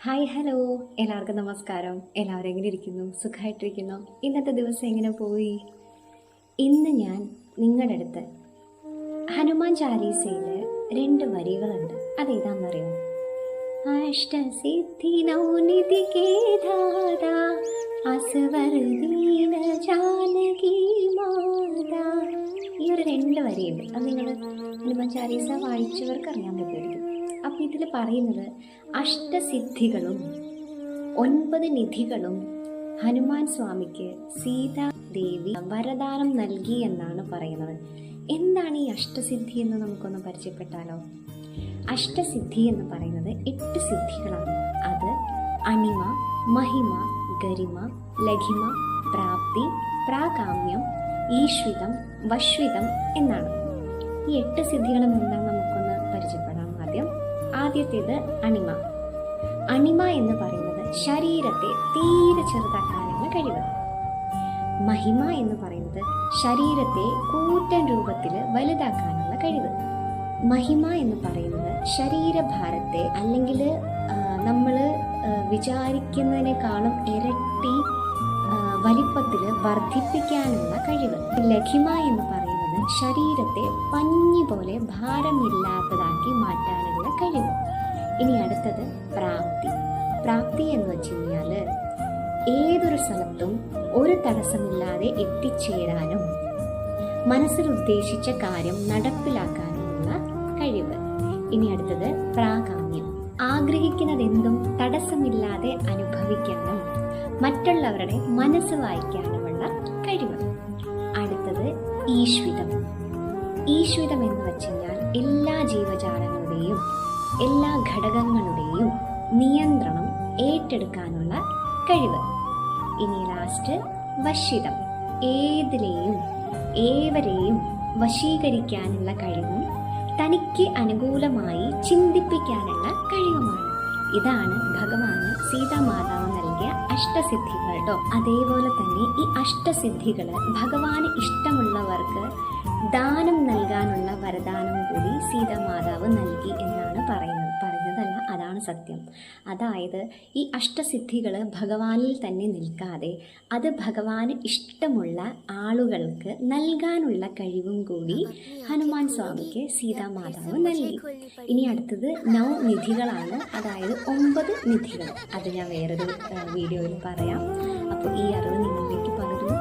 Hi hello, എല്ലാവർക്കും നമസ്കാരം. എല്ലാവരും എങ്ങനെ ഇരിക്കുന്നു? സുഖമായിട്ടിരിക്കുന്നു? ഇന്നത്തെ ദിവസം എങ്ങനെ പോയി? ഇന്ന് ഞാൻ നിങ്ങളുടെ അടുത്ത് ഹനുമാൻ ചാലീസയിൽ 2 വരികളുണ്ട്. അതേതാണെന്നറിയോ? അഷ്ടസിദ്ധി നൗനിധി കേ ദാതാ അസ്വർ ദീന ജാനകി മാതാ. ഈ ഒരു 2 വരിയുണ്ട്. അത് നിങ്ങൾ ഹനുമാൻ ചാലീസ വായിച്ചവർക്ക് അറിയാൻ പറ്റുമായിരിക്കും. അപ്പം ഇതിൽ പറയുന്നത് അഷ്ടസിദ്ധികളും 9 നിധികളും ഹനുമാൻ സ്വാമിക്ക് സീതാദേവി വരദാനം നൽകി എന്നാണ് പറയുന്നത്. എന്താണ് ഈ അഷ്ടസിദ്ധി എന്ന് നമുക്കൊന്ന് പരിചയപ്പെട്ടാലോ? അഷ്ടസിദ്ധി എന്ന് പറയുന്നത് 8 സിദ്ധികളാണ്. അത് അണിമ, മഹിമ, ഗരിമ, ലഘിമ, പ്രാപ്തി, പ്രാകാമ്യം, ഈശ്വിതം, വശ്വിതം എന്നാണ്. ഈ 8 സിദ്ധികളും എന്താണ് നമുക്കൊന്ന് പരിചയപ്പെടാം. ആദ്യത്തേത് അണിമ. അണിമ എന്ന് പറയുന്നത് ശരീരത്തെ തീരെ ചെറുതാക്കാനുള്ള കഴിവ്. മഹിമ എന്ന് പറയുന്നത് ശരീരത്തെ കൂറ്റൻ രൂപത്തിൽ വലുതാക്കാനുള്ള കഴിവ്. മഹിമ എന്ന് പറയുന്നത് ശരീരഭാരത്തെ അല്ലെങ്കിൽ നമ്മൾ വിചാരിക്കുന്നതിനേക്കാളും ഇരട്ടി വലിപ്പത്തിൽ വർദ്ധിപ്പിക്കാനുള്ള കഴിവ്. ലഘിമ എന്ന് പറയുന്നത് ശരീരത്തെ പഞ്ഞി പോലെ ഭാരമില്ലാത്തതാക്കി മാറ്റാനുള്ള കഴിവ്. ഇനി അടുത്തത് പ്രാപ്തി. പ്രാപ്തി എന്ന് വെച്ച് കഴിഞ്ഞാൽ ഏതൊരു സ്ഥലത്തും ഒരു തടസ്സമില്ലാതെ എത്തിച്ചേരാനും മനസ്സിൽ ഉദ്ദേശിച്ച കാര്യം നടപ്പിലാക്കാനുമുള്ള കഴിവ്. ഇനി അടുത്തത് പ്രാകാമ്യം. ആഗ്രഹിക്കുന്നതെന്തും തടസ്സമില്ലാതെ അനുഭവിക്കാനും മറ്റുള്ളവരുടെ മനസ്സ് വായിക്കാനുമുള്ള കഴിവ്. അടുത്തത് ഈശ്വിതം. ഈശ്വിതം എന്ന് വെച്ച് കഴിഞ്ഞാൽ എല്ലാ ജീവജാലങ്ങളുടെയും എല്ലാ ഘടകങ്ങളുടെയും നിയന്ത്രണം ഏറ്റെടുക്കാനുള്ള കഴിവ്. ഇനി ലാസ്റ്റ് വശ്വിതം. ഏതിനെയും ഏവരെയും വശീകരിക്കാനുള്ള കഴിവും തനിക്ക് അനുകൂലമായി ചിന്തിപ്പിക്കാനുള്ള കഴിവുമാണ്. ഇതാണ് ഭഗവാന് സീതാമാതാവ് നൽകിയ അഷ്ടസിദ്ധികൾ കേട്ടോ. അതേപോലെ തന്നെ ഈ അഷ്ടസിദ്ധികൾ ഭഗവാന് ഇഷ്ടമുള്ളവർക്ക് ദാനം നൽകാനുള്ള വരദാനം കൂടി സീതാമാതാവ് നൽകി എന്നാണ് പറയുന്നതല്ല, അതാണ് സത്യം. അതായത് ഈ അഷ്ടസിദ്ധികൾ ഭഗവാനിൽ തന്നെ നിൽക്കാതെ അത് ഭഗവാന് ഇഷ്ടമുള്ള ആളുകൾക്ക് നൽകാനുള്ള കഴിവും കൂടി ഹനുമാൻ സ്വാമിക്ക് സീതാമാതാവ് നൽകി. ഇനി അടുത്തത് 9 നിധികളാണ്, അതായത് 9 നിധികൾ. അത് ഞാൻ വേറൊരു വീഡിയോയിൽ പറയാം. അപ്പോൾ ഈ അറിവ് നിങ്ങളിലേക്ക് പകരുന്നു.